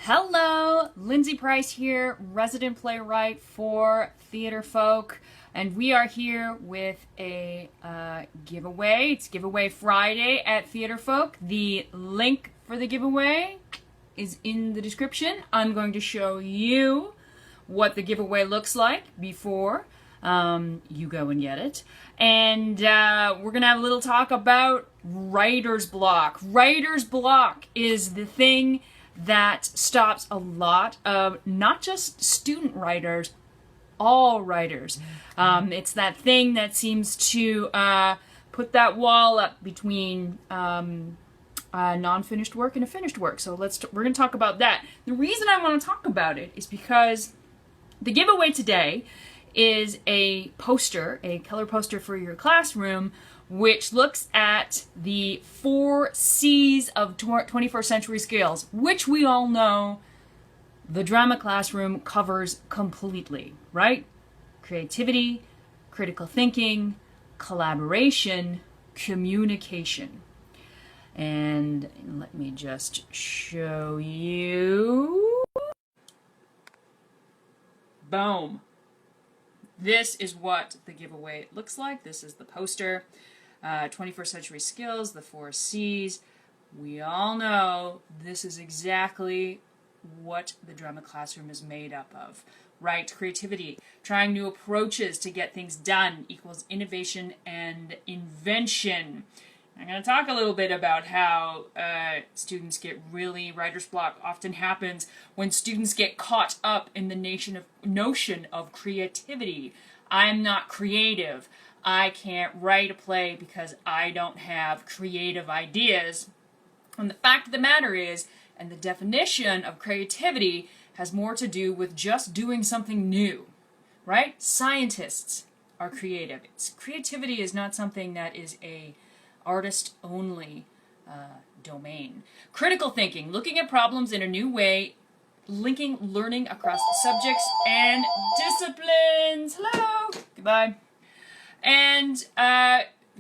Hello, Lindsay Price here, resident playwright for Theater Folk, and we are here with a giveaway. It's Giveaway Friday at Theater Folk. The link for the giveaway is in the description. I'm going to show you what the giveaway looks like before you go and get it. And we're going to have a little talk about writer's block. Writer's block is the thing that stops a lot of not just student writers, all writers. It's that thing that seems to put that wall up between non-finished work and a finished work. So we're going to talk about that. The reason I want to talk about it is because the giveaway today is a poster, a color poster for your classroom, which looks at the 4 C's of 21st century skills, which we all know the drama classroom covers completely, right? Creativity, critical thinking, collaboration, communication. And let me just show you. Boom. This is what the giveaway looks like. This is the poster. 21st century skills, the 4 C's. We all know this is exactly what the drama classroom is made up of, right? Creativity, trying new approaches to get things done equals innovation and invention. I'm going to talk a little bit about how students get writer's block often happens when students get caught up in the notion of creativity. I'm not creative. I can't write a play because I don't have creative ideas. And the fact of the matter is, and the definition of creativity has more to do with just doing something new, right? Scientists are creative. Creativity is not something that is a artist-only domain. Critical thinking, looking at problems in a new way, linking learning across subjects and disciplines. Hello. Goodbye. And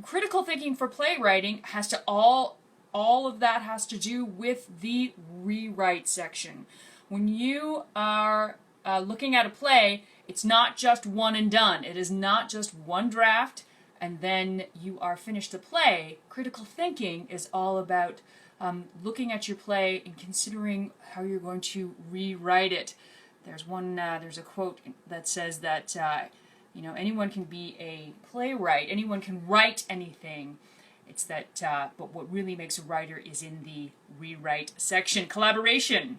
critical thinking for playwriting has to all of that has to do with the rewrite section. When you are looking at a play, it's not just one and done. It is not just one draft and then you are finished the play. Critical thinking is all about looking at your play and considering how you're going to rewrite it. There's a quote that says that anyone can be a playwright. Anyone can write anything. It's that, but what really makes a writer is in the rewrite section. Collaboration.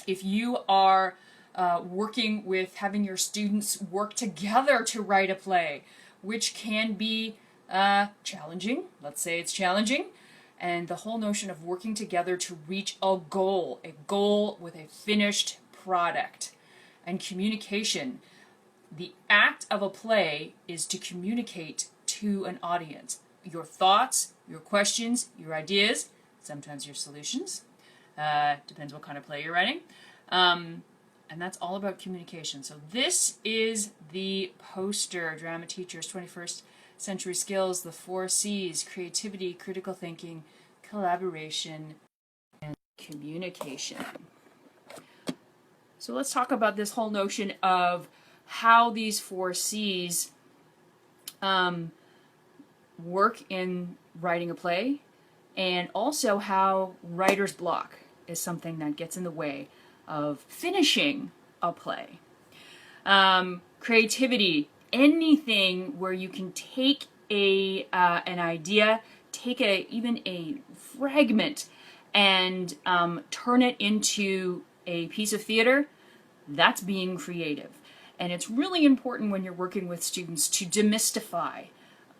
If you are working with having your students work together to write a play, which can be challenging. Let's say it's challenging. And the whole notion of working together to reach a goal with a finished product. And communication. The act of a play is to communicate to an audience your thoughts, your questions, your ideas, sometimes your solutions. Depends what kind of play you're writing. And that's all about communication. So this is the poster, Drama Teachers, 21st Century Skills, the 4 C's, creativity, critical thinking, collaboration, and communication. So let's talk about this whole notion of how these 4 C's work in writing a play, and also how writer's block is something that gets in the way of finishing a play. Creativity, anything where you can take an idea, take even a fragment, and turn it into a piece of theater, that's being creative. And it's really important when you're working with students to demystify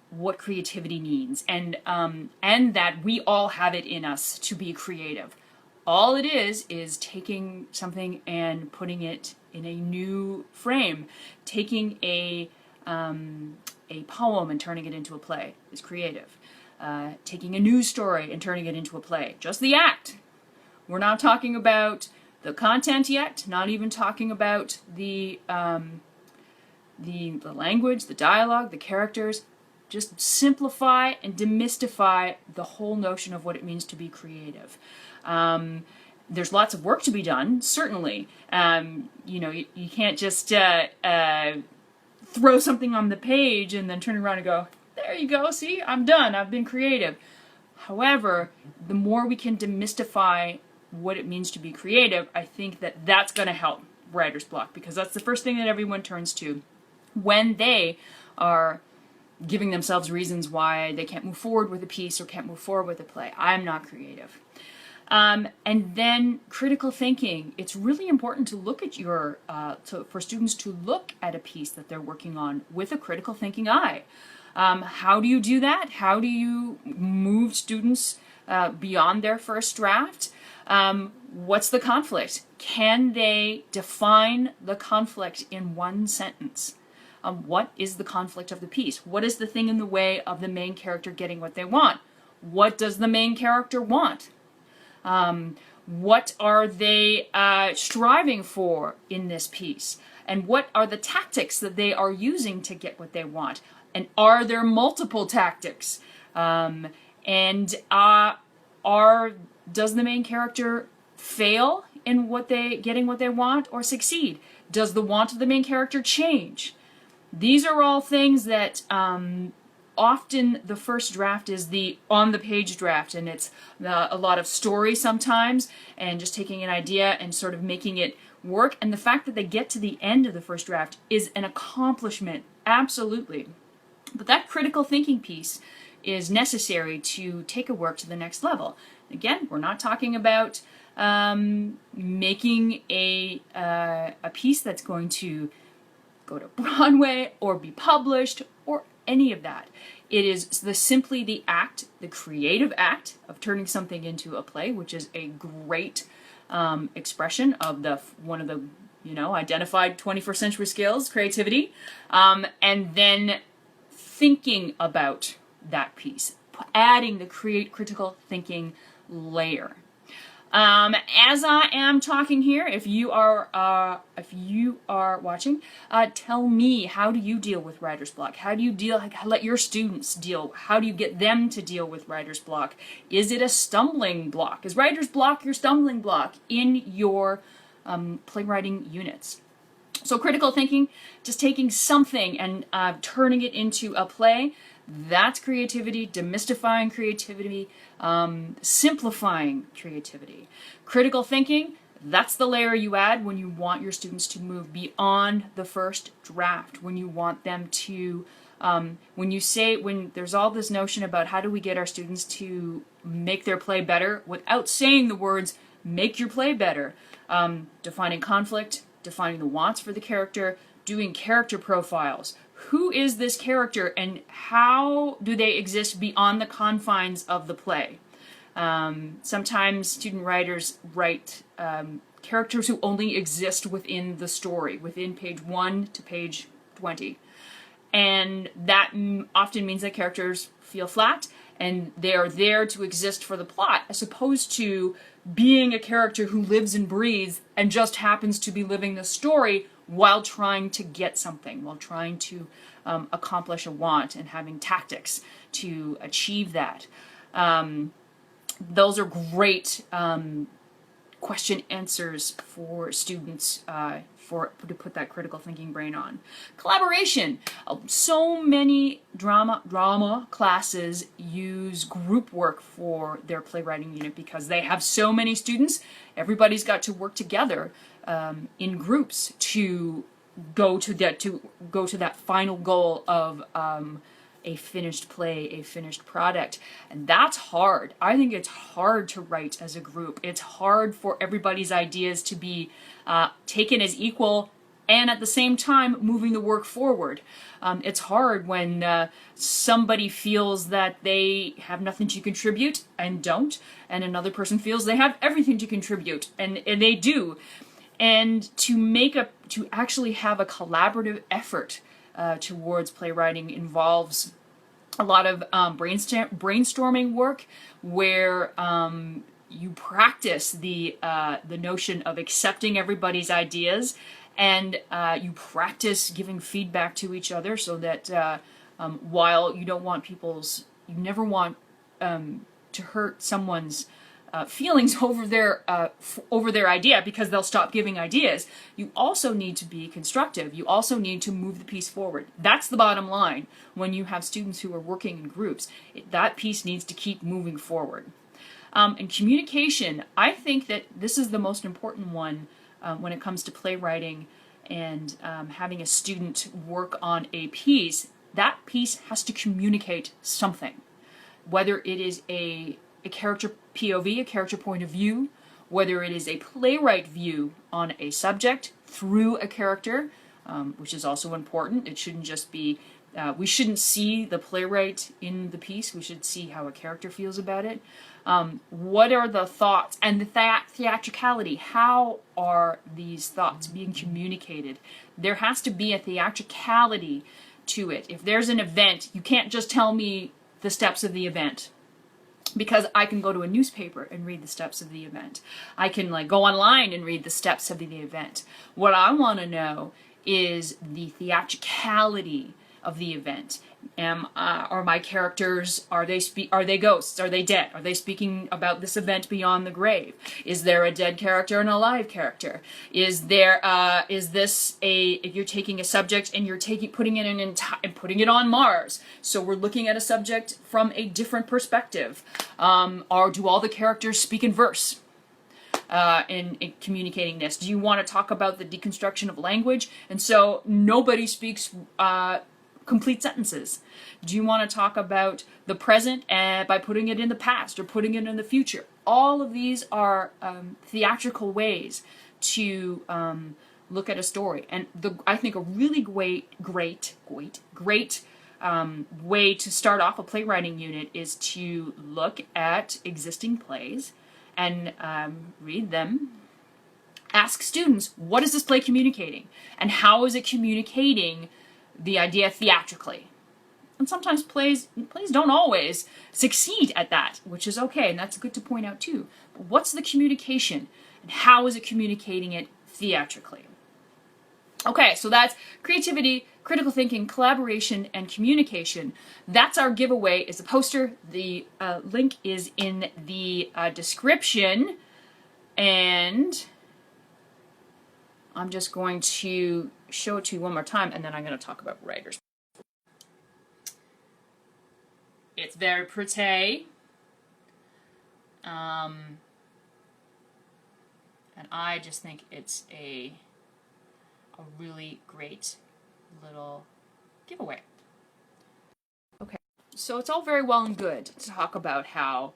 what creativity means, and that we all have it in us to be creative. All it is taking something and putting it in a new frame. Taking a poem and turning it into a play is creative. Taking a news story and turning it into a play. Just the act. We're not talking about the content yet, not even talking about the language, the dialogue, the characters. Just simplify and demystify the whole notion of what it means to be creative. there's lots of work to be done, certainly. You know, you can't just throw something on the page and then turn around and go, there you go, see, I'm done, I've been creative. However, the more we can demystify what it means to be creative, I think that that's going to help writer's block, because that's the first thing that everyone turns to when they are giving themselves reasons why they can't move forward with a piece or can't move forward with a play. I'm not creative. And then critical thinking. It's really important to look at your, for students to look at a piece that they're working on with a critical thinking eye. How do you do that? How do you move students beyond their first draft? What's the conflict? Can they define the conflict in one sentence? What is the conflict of the piece? What is the thing in the way of the main character getting what they want? What does the main character want? What are they striving for in this piece? And what are the tactics that they are using to get what they want? And are there multiple tactics? Does the main character fail in getting what they want, or succeed? Does the want of the main character change? These are all things that often the first draft is the on-the-page draft, and it's a lot of story sometimes, and just taking an idea and sort of making it work. And the fact that they get to the end of the first draft is an accomplishment, absolutely. But that critical thinking piece is necessary to take a work to the next level. Again, we're not talking about making a piece that's going to go to Broadway or be published or any of that. It is simply the act, the creative act of turning something into a play, which is a great expression of one of the identified 21st century skills, creativity, and then thinking about that piece, adding the critical thinking layer. As I am talking here, if you are watching, tell me, how do you deal with writer's block? How do you let your students deal? How do you get them to deal with writer's block? Is it a stumbling block? Is writer's block your stumbling block in your playwriting units? So critical thinking, just taking something and turning it into a play, that's creativity, demystifying creativity, simplifying creativity. Critical thinking, that's the layer you add when you want your students to move beyond the first draft, when you want them to, when there's all this notion about how do we get our students to make their play better without saying the words, make your play better, defining conflict, defining the wants for the character, doing character profiles. Who is this character and how do they exist beyond the confines of the play? Sometimes student writers write characters who only exist within the story, within page 1 to page 20. And that often means that characters feel flat and they are there to exist for the plot, as opposed to being a character who lives and breathes and just happens to be living the story while trying to get something, while trying to accomplish a want and having tactics to achieve that. Those are great question answers for students to put that critical thinking brain on. Collaboration. So many drama classes use group work for their playwriting unit because they have so many students. Everybody's got to work together in groups to go to that final goal of a finished play, a finished product. And that's hard. I think it's hard to write as a group. It's hard for everybody's ideas to be taken as equal and at the same time moving the work forward. It's hard when somebody feels that they have nothing to contribute and don't, and another person feels they have everything to contribute and they do. And to actually have a collaborative effort towards playwriting involves a lot of brainstorming work where you practice the notion of accepting everybody's ideas, and you practice giving feedback to each other, so that while you don't want you never want to hurt someone's feelings over their idea because they'll stop giving ideas. You also need to be constructive. You also need to move the piece forward. That's the bottom line when you have students who are working in groups. That piece needs to keep moving forward. And communication, I think that this is the most important one when it comes to playwriting and having a student work on a piece. That piece has to communicate something, whether it is a character POV, a character point of view, whether it is a playwright view on a subject through a character, which is also important. It shouldn't just be, we shouldn't see the playwright in the piece, we should see how a character feels about it. What are the thoughts and the theatricality? How are these thoughts being communicated? There has to be a theatricality to it. If there's an event, you can't just tell me the steps of the event, because I can go to a newspaper and read the steps of the event. I can go online and read the steps of the event. What I want to know is the theatricality of the event. Are my characters, are they ghosts? Are they dead? Are they speaking about this event beyond the grave? Is there a dead character and a live character? Is this if you're taking a subject and you're putting it on Mars, so we're looking at a subject from a different perspective. Or do all the characters speak in verse? In communicating this? Do you want to talk about the deconstruction of language? And so nobody speaks complete sentences. Do you want to talk about the present by putting it in the past or putting it in the future? All of these are theatrical ways to look at a story. And I think a really great way to start off a playwriting unit is to look at existing plays and read them. Ask students, what is this play communicating? And how is it communicating the idea theatrically? And sometimes plays don't always succeed at that, which is okay, and that's good to point out too. But what's the communication, and how is it communicating it theatrically? Okay, so that's creativity, critical thinking, collaboration, and communication. That's our giveaway, is a poster. The link is in the description, and I'm just going to show it to you one more time, and then I'm going to talk about writers. It's very pretty. And I just think it's a really great little giveaway. Okay, so it's all very well and good to talk about how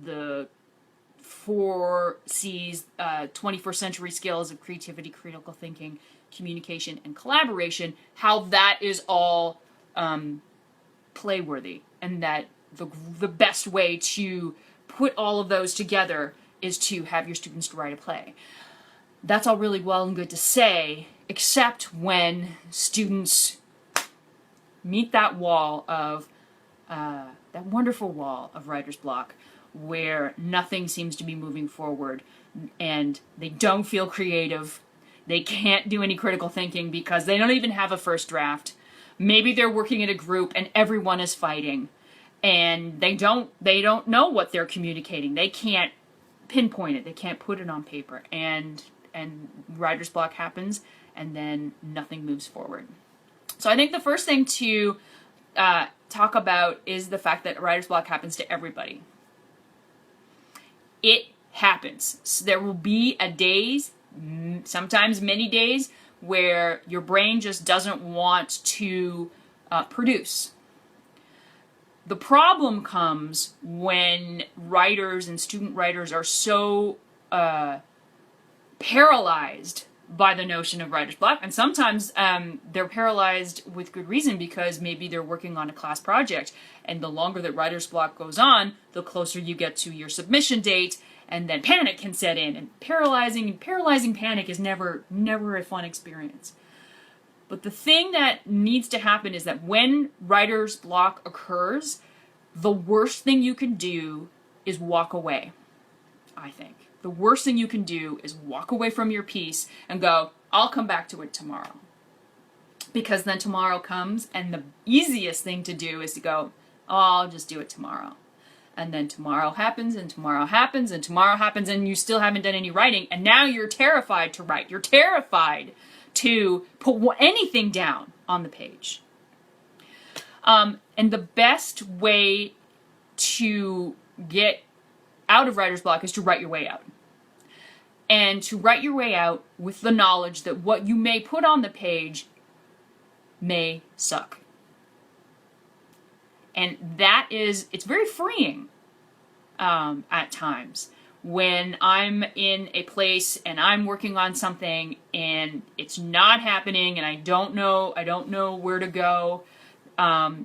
the 4 C's, 21st century skills of creativity, critical thinking, communication, and collaboration, how that is all playworthy, and that the best way to put all of those together is to have your students write a play. That's all really well and good to say, except when students meet that wall of, that wonderful wall of writer's block, where nothing seems to be moving forward, and they don't feel creative. They can't do any critical thinking because they don't even have a first draft. Maybe they're working in a group and everyone is fighting, and they don't know what they're communicating. They can't pinpoint it. They can't put it on paper, and writer's block happens, and then nothing moves forward. So I think the first thing to talk about is the fact that writer's block happens to everybody. It happens. So there will be days, sometimes many days, where your brain just doesn't want to produce. The problem comes when writers and student writers are so paralyzed by the notion of writer's block, and sometimes they're paralyzed with good reason, because maybe they're working on a class project, and the longer that writer's block goes on, the closer you get to your submission date, and then panic can set in, and paralyzing panic is never a fun experience. But the thing that needs to happen is that when writer's block occurs, the worst thing you can do is walk away, I think. The worst thing you can do is walk away from your piece and go, I'll come back to it tomorrow. Because then tomorrow comes, and the easiest thing to do is to go, oh, I'll just do it tomorrow. and then tomorrow happens, and tomorrow happens, and tomorrow happens, and you still haven't done any writing, and now you're terrified to write. You're terrified to put anything down on the page. And the best way to get out of writer's block is to write your way out. And to write your way out with the knowledge that what you may put on the page may suck. And that is, it's very freeing at times when I'm in a place and I'm working on something and it's not happening and I don't know where to go.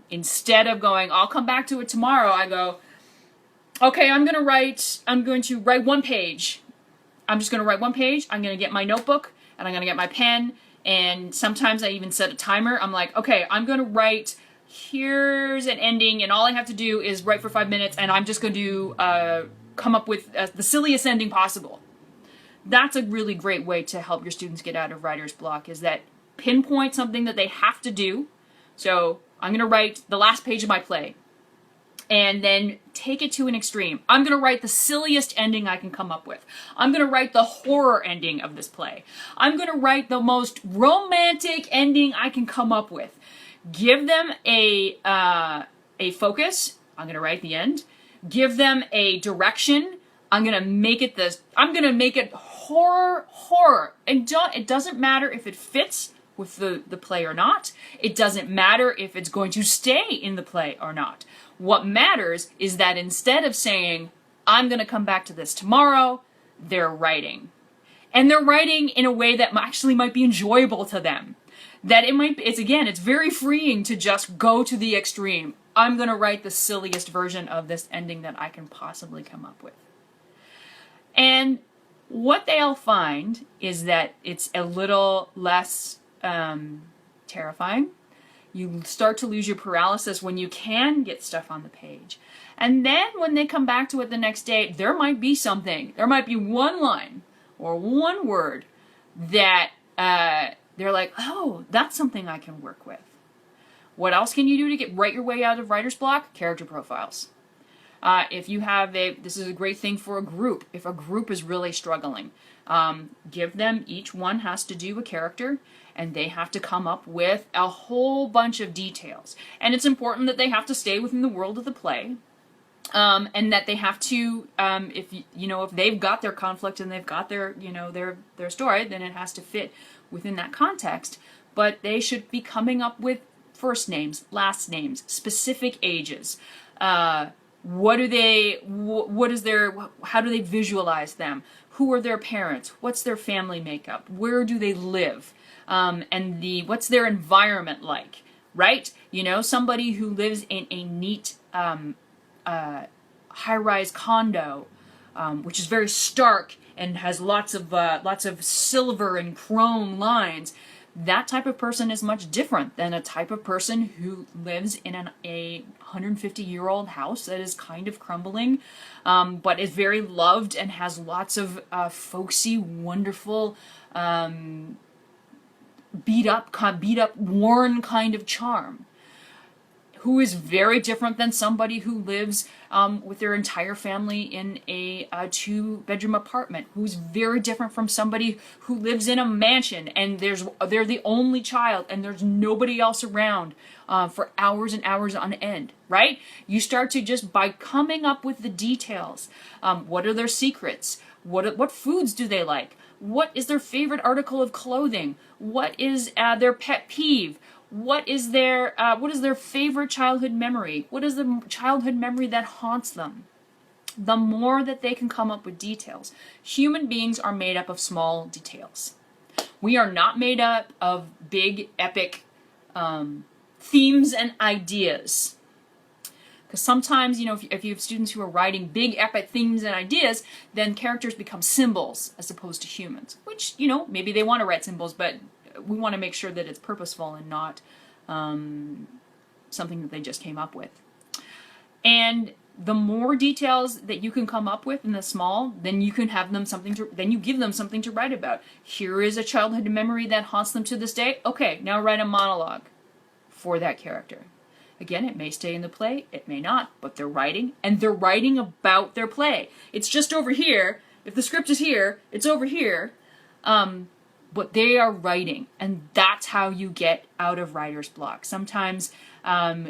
Instead of going, I'll come back to it tomorrow, I go, okay, I'm going to write one page. I'm just going to write one page. I'm going to get my notebook and I'm going to get my pen. And sometimes I even set a timer. I'm like, okay, I'm going to write, here's an ending, and all I have to do is write for 5 minutes, and I'm just going to come up with the silliest ending possible. That's a really great way to help your students get out of writer's block, is that pinpoint something that they have to do. So I'm going to write the last page of my play, and then take it to an extreme. I'm going to write the silliest ending I can come up with. I'm going to write the horror ending of this play. I'm going to write the most romantic ending I can come up with. Give them a focus. I'm going to write the end. Give them a direction. I'm going to make it horror. And it doesn't matter if it fits with the play or not. It doesn't matter if it's going to stay in the play or not. What matters is that instead of saying, I'm going to come back to this tomorrow, they're writing. And they're writing in a way that actually might be enjoyable to them. That it's very freeing to just go to the extreme. I'm going to write the silliest version of this ending that I can possibly come up with. And what they'll find is that it's a little less terrifying. You start to lose your paralysis when you can get stuff on the page. And then when they come back to it the next day, there might be something. There might be one line or one word that they're like, oh, that's something I can work with. What else can you do to write your way out of writer's block? Character profiles. If you have this is a great thing for a group. If a group is really struggling, give them, each one has to do a character, and they have to come up with a whole bunch of details. And it's important that they have to stay within the world of the play, and that they have to, if they've got their conflict and they've got their story, then it has to fit within that context. But they should be coming up with first names, last names, specific ages. How do they visualize them? Who are their parents? What's their family makeup? Where do they live? And what's their environment like, right? Somebody who lives in a neat high-rise condo, which is very stark and has lots of silver and chrome lines. That type of person is much different than a type of person who lives in a 150-year-old house that is kind of crumbling, but is very loved and has lots of folksy, wonderful, beat up, worn kind of charm. Who is very different than somebody who lives with their entire family in a 2-bedroom apartment. Who's very different from somebody who lives in a mansion and they're the only child and there's nobody else around for hours and hours on end, right? You start to just, by coming up with the details, what are their secrets? What foods do they like? What is their favorite article of clothing? What is their pet peeve? What is their favorite childhood memory? What is the childhood memory that haunts them? The more that they can come up with details. Human beings are made up of small details. We are not made up of big, epic themes and ideas. Because sometimes, if you have students who are writing big, epic themes and ideas, then characters become symbols as opposed to humans. Which, maybe they want to write symbols, but we want to make sure that it's purposeful and not something that they just came up with. And the more details that you can come up with in the small, then you can have them then you give them something to write about. Here is a childhood memory that haunts them to this day. Okay, now write a monologue for that character. Again, it may stay in the play, it may not, but they're writing, and they're writing about their play. It's just over here. If the script is here, it's over here. But they are writing, and that's how you get out of writer's block. Sometimes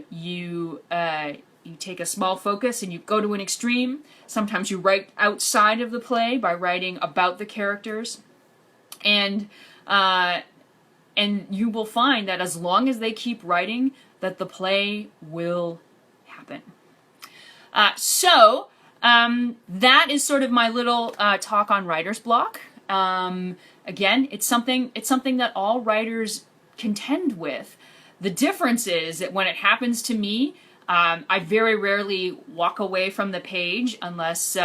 you take a small focus and you go to an extreme. Sometimes you write outside of the play by writing about the characters. And you will find that as long as they keep writing, that the play will happen. So that is sort of my little talk on writer's block. Again, it's something that all writers contend with. The difference is that when it happens to me, I very rarely walk away from the page unless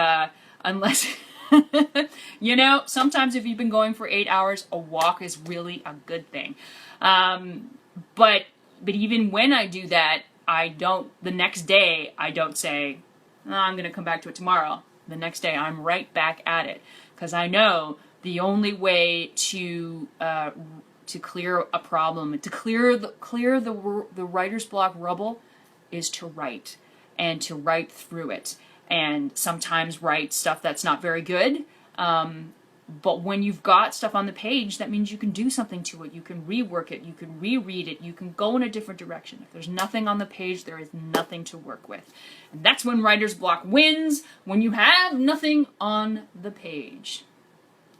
you know, sometimes if you've been going for 8 hours, a walk is really a good thing. But even when I do that, the next day, I don't say, oh, I'm going to come back to it tomorrow. The next day, I'm right back at it. Because I know the only way to clear a problem, to clear the writer's block rubble, is to write, and to write through it. And sometimes write stuff that's not very good. But when you've got stuff on the page, that means you can do something to it. You can rework it. You can reread it. You can go in a different direction. If there's nothing on the page, there is nothing to work with. And that's when writer's block wins, when you have nothing on the page.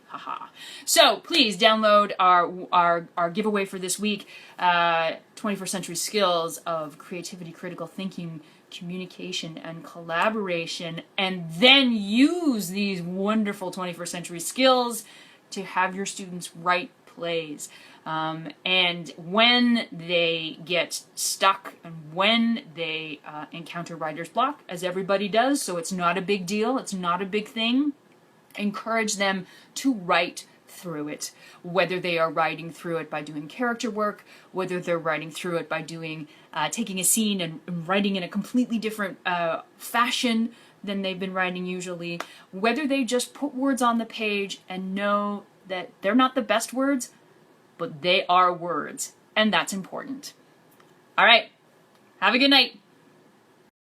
Haha. So please download our giveaway for this week, 21st Century Skills of Creativity, Critical Thinking, Communication, and Collaboration, and then use these wonderful 21st century skills to have your students write plays. And when they get stuck and when they encounter writer's block, as everybody does, so it's not a big deal, it's not a big thing, encourage them to write through it, whether they are writing through it by doing character work, whether they're writing through it by doing taking a scene and writing in a completely different fashion than they've been writing usually, whether they just put words on the page and know that they're not the best words, but they are words, and that's important. All right, have a good night.